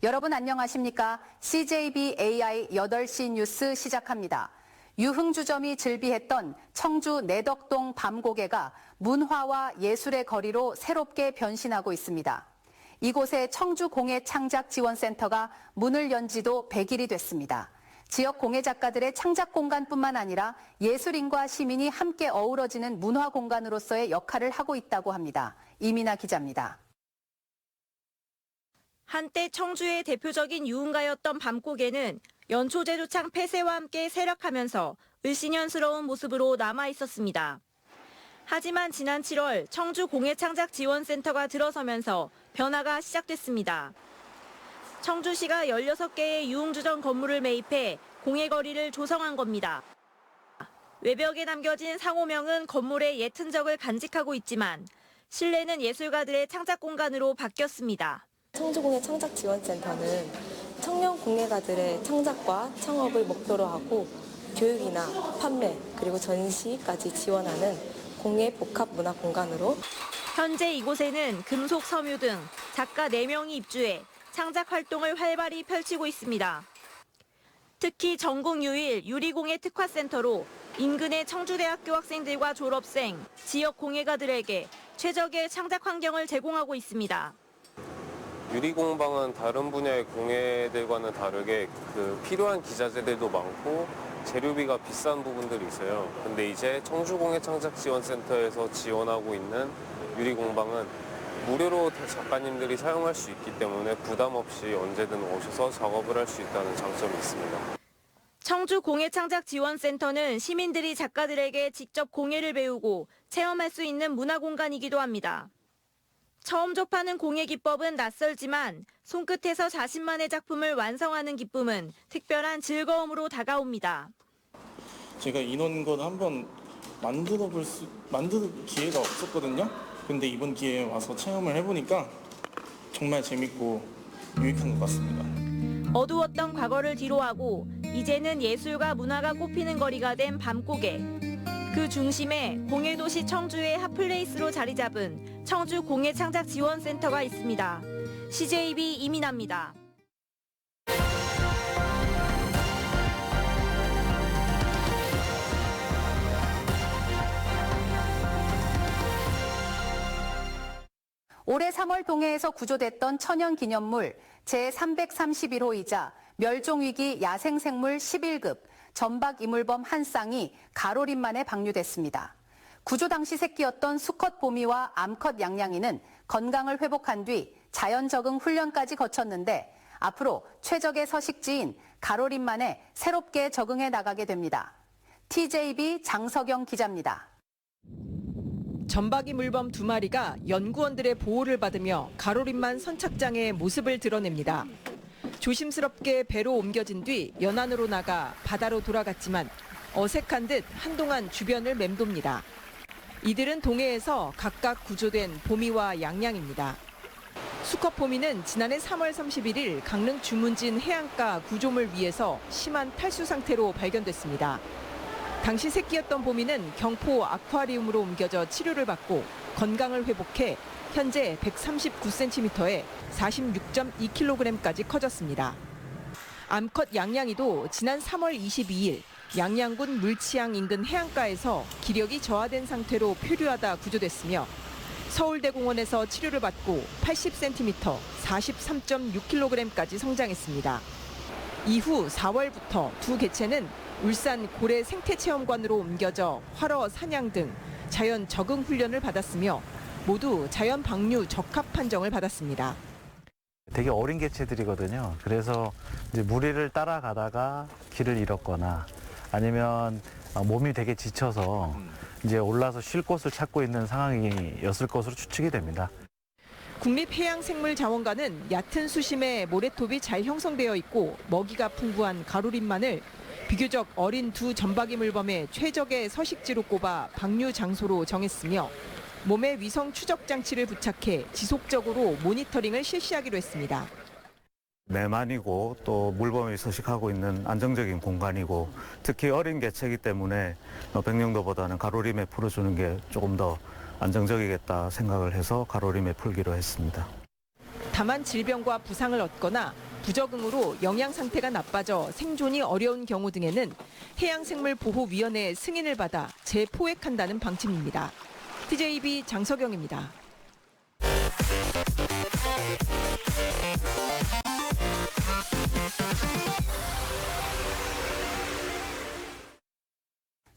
여러분 안녕하십니까? CJB AI 8시 뉴스 시작합니다. 유흥주점이 즐비했던 청주 내덕동 밤고개가 문화와 예술의 거리로 새롭게 변신하고 있습니다. 이곳에 청주공예창작지원센터가 문을 연 지도 100일이 됐습니다. 지역 공예 작가들의 창작 공간뿐만 아니라 예술인과 시민이 함께 어우러지는 문화 공간으로서의 역할을 하고 있다고 합니다. 이민아 기자입니다. 한때 청주의 대표적인 유흥가였던 밤고개는 연초제조창 폐쇄와 함께 쇠락하면서 을씨년스러운 모습으로 남아있었습니다. 하지만 지난 7월 청주공예창작지원센터가 들어서면서 변화가 시작됐습니다. 청주시가 16개의 유흥주점 건물을 매입해 공예거리를 조성한 겁니다. 외벽에 남겨진 상호명은 건물의 옛 흔적을 간직하고 있지만 실내는 예술가들의 창작 공간으로 바뀌었습니다. 청주공예창작지원센터는 청년 공예가들의 창작과 창업을 목표로 하고 교육이나 판매 그리고 전시까지 지원하는 공예 복합 문화 공간으로 현재 이곳에는 금속 섬유 등 작가 4명이 입주해 창작 활동을 활발히 펼치고 있습니다. 특히 전국 유일 유리공예 특화센터로 인근의 청주대학교 학생들과 졸업생, 지역 공예가들에게 최적의 창작 환경을 제공하고 있습니다. 유리공방은 다른 분야의 공예들과는 다르게 필요한 기자재들도 많고 재료비가 비싼 부분들이 있어요. 근데 이제 청주공예창작지원센터에서 지원하고 있는 유리공방은 무료로 작가님들이 사용할 수 있기 때문에 부담 없이 언제든 오셔서 작업을 할 수 있다는 장점이 있습니다. 청주공예창작지원센터는 시민들이 작가들에게 직접 공예를 배우고 체험할 수 있는 문화공간이기도 합니다. 처음 접하는 공예 기법은 낯설지만 손끝에서 자신만의 작품을 완성하는 기쁨은 특별한 즐거움으로 다가옵니다. 제가 이런 걸 한번 만들 기회가 없었거든요. 근데 이번 기회에 와서 체험을 해보니까 정말 재밌고 유익한 것 같습니다. 어두웠던 과거를 뒤로하고 이제는 예술과 문화가 꽃피는 거리가 된 밤고개. 그 중심에 공예도시 청주의 핫플레이스로 자리 잡은 청주공예창작지원센터가 있습니다. CJB 이민아입니다. 올해 3월 동해에서 구조됐던 천연기념물 제331호이자 멸종위기 야생생물 11급 전박이물범 한 쌍이 가로림 만에 방류됐습니다. 구조 당시 새끼였던 수컷 보미와 암컷 양양이는 건강을 회복한 뒤 자연 적응 훈련까지 거쳤는데 앞으로 최적의 서식지인 가로림 만에 새롭게 적응해 나가게 됩니다. TJB 장석영 기자입니다. 전박이 물범 2마리가 연구원들의 보호를 받으며 가로림만 선착장의 모습을 드러냅니다. 조심스럽게 배로 옮겨진 뒤 연안으로 나가 바다로 돌아갔지만 어색한 듯 한동안 주변을 맴돕니다. 이들은 동해에서 각각 구조된 보미와 양양입니다. 수컷 보미는 지난해 3월 31일 강릉 주문진 해안가 구조물 위에서 심한 탈수 상태로 발견됐습니다. 당시 새끼였던 보미는 경포 아쿠아리움으로 옮겨져 치료를 받고 건강을 회복해 현재 139cm에 46.2kg까지 커졌습니다. 암컷 양양이도 지난 3월 22일 양양군 물치항 인근 해안가에서 기력이 저하된 상태로 표류하다 구조됐으며 서울대공원에서 치료를 받고 80cm, 43.6kg까지 성장했습니다. 이후 4월부터 두 개체는 울산 고래 생태체험관으로 옮겨져 활어, 사냥 등 자연 적응 훈련을 받았으며 모두 자연 방류 적합 판정을 받았습니다. 되게 어린 개체들이거든요. 그래서 이제 무리를 따라가다가 길을 잃었거나 아니면 몸이 되게 지쳐서 이제 올라서 쉴 곳을 찾고 있는 상황이었을 것으로 추측이 됩니다. 국립해양생물자원관은 얕은 수심에 모래톱이 잘 형성되어 있고 먹이가 풍부한 가로림만을 비교적 어린 두 전박이 물범의 최적의 서식지로 꼽아 방류 장소로 정했으며 몸에 위성 추적 장치를 부착해 지속적으로 모니터링을 실시하기로 했습니다. 매만이고 또 물범이 서식하고 있는 안정적인 공간이고 특히 어린 개체이기 때문에 백령도보다는 가로림에 풀어주는 게 조금 더 안정적이겠다 생각을 해서 가로림에 풀기로 했습니다. 다만 질병과 부상을 얻거나 부적응으로 영양 상태가 나빠져 생존이 어려운 경우 등에는 해양생물보호위원회의 승인을 받아 재포획한다는 방침입니다. TJB 장석영입니다.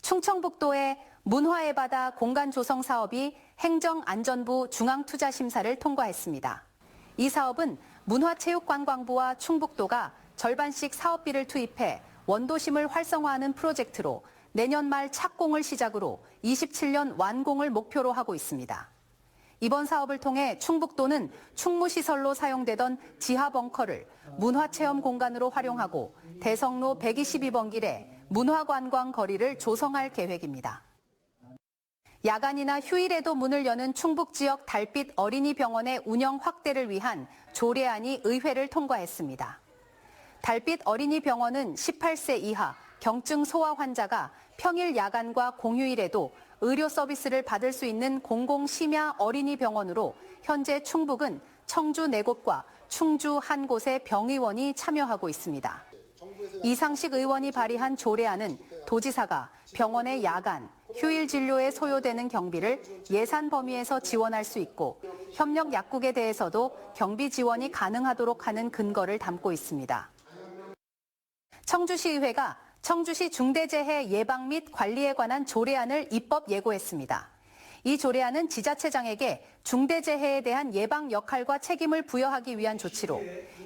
충청북도의 문화의 바다 공간 조성 사업이 행정안전부 중앙투자심사를 통과했습니다. 이 사업은 문화체육관광부와 충북도가 절반씩 사업비를 투입해 원도심을 활성화하는 프로젝트로 내년 말 착공을 시작으로 27년 완공을 목표로 하고 있습니다. 이번 사업을 통해 충북도는 충무시설로 사용되던 지하 벙커를 문화체험 공간으로 활용하고 대성로 122번 길에 문화관광 거리를 조성할 계획입니다. 야간이나 휴일에도 문을 여는 충북 지역 달빛 어린이병원의 운영 확대를 위한 조례안이 의회를 통과했습니다. 달빛 어린이병원은 18세 이하 경증 소아 환자가 평일 야간과 공휴일에도 의료 서비스를 받을 수 있는 공공심야 어린이병원으로 현재 충북은 청주 4곳과 충주 1곳의 병의원이 참여하고 있습니다. 이상식 의원이 발의한 조례안은 도지사가 병원의 야간, 휴일 진료에 소요되는 경비를 예산 범위에서 지원할 수 있고 협력 약국에 대해서도 경비 지원이 가능하도록 하는 근거를 담고 있습니다. 청주시의회가 청주시 중대재해 예방 및 관리에 관한 조례안을 입법 예고했습니다. 이 조례안은 지자체장에게 중대재해에 대한 예방 역할과 책임을 부여하기 위한 조치로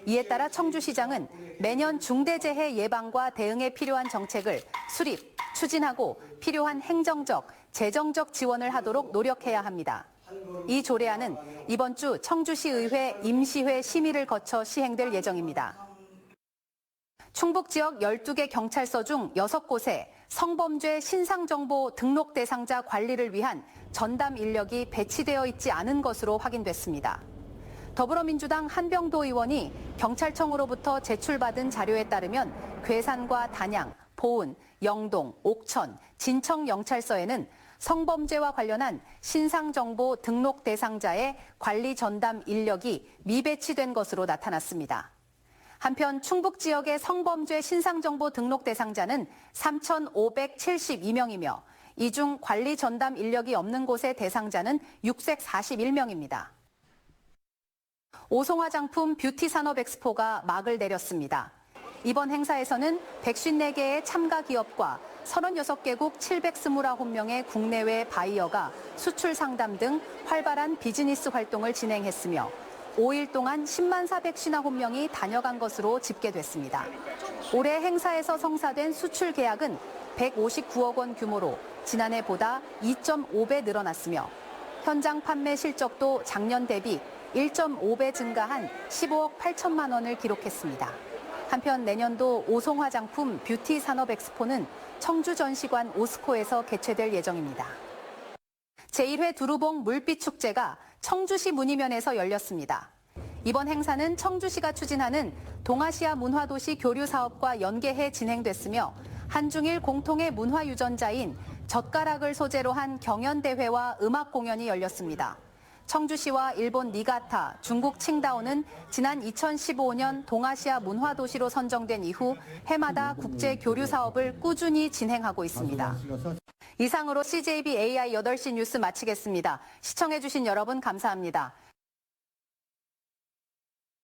이에 따라 청주시장은 매년 중대재해 예방과 대응에 필요한 정책을 수립, 추진하고 필요한 행정적, 재정적 지원을 하도록 노력해야 합니다. 이 조례안은 이번 주 청주시의회 임시회 심의를 거쳐 시행될 예정입니다. 충북 지역 12개 경찰서 중 6곳에 성범죄 신상정보 등록 대상자 관리를 위한 전담 인력이 배치되어 있지 않은 것으로 확인됐습니다. 더불어민주당 한병도 의원이 경찰청으로부터 제출받은 자료에 따르면 괴산과 단양, 보은, 영동, 옥천, 진청 경찰서에는 성범죄와 관련한 신상정보 등록 대상자의 관리 전담 인력이 미배치된 것으로 나타났습니다. 한편 충북 지역의 성범죄 신상정보 등록 대상자는 3,572명이며 이 중 관리 전담 인력이 없는 곳의 대상자는 641명입니다. 오송화장품 뷰티 산업 엑스포가 막을 내렸습니다. 이번 행사에서는 154개의 참가 기업과 36개국 729명의 국내외 바이어가 수출 상담 등 활발한 비즈니스 활동을 진행했으며 5일 동안 10만 450명이 다녀간 것으로 집계됐습니다. 올해 행사에서 성사된 수출 계약은 159억 원 규모로 지난해보다 2.5배 늘어났으며 현장 판매 실적도 작년 대비 1.5배 증가한 15억 8천만 원을 기록했습니다. 한편 내년도 오송화장품 뷰티 산업 엑스포는 청주전시관 오스코에서 개최될 예정입니다. 제1회 두루봉 물빛축제가 청주시 문희면에서 열렸습니다. 이번 행사는 청주시가 추진하는 동아시아 문화도시 교류 사업과 연계해 진행됐으며 한중일 공통의 문화유전자인 젓가락을 소재로 한 경연대회와 음악 공연이 열렸습니다. 청주시와 일본 니가타, 중국 칭다오는 지난 2015년 동아시아 문화도시로 선정된 이후 해마다 국제 교류 사업을 꾸준히 진행하고 있습니다. 이상으로 CJB AI 8시 뉴스 마치겠습니다. 시청해주신 여러분 감사합니다.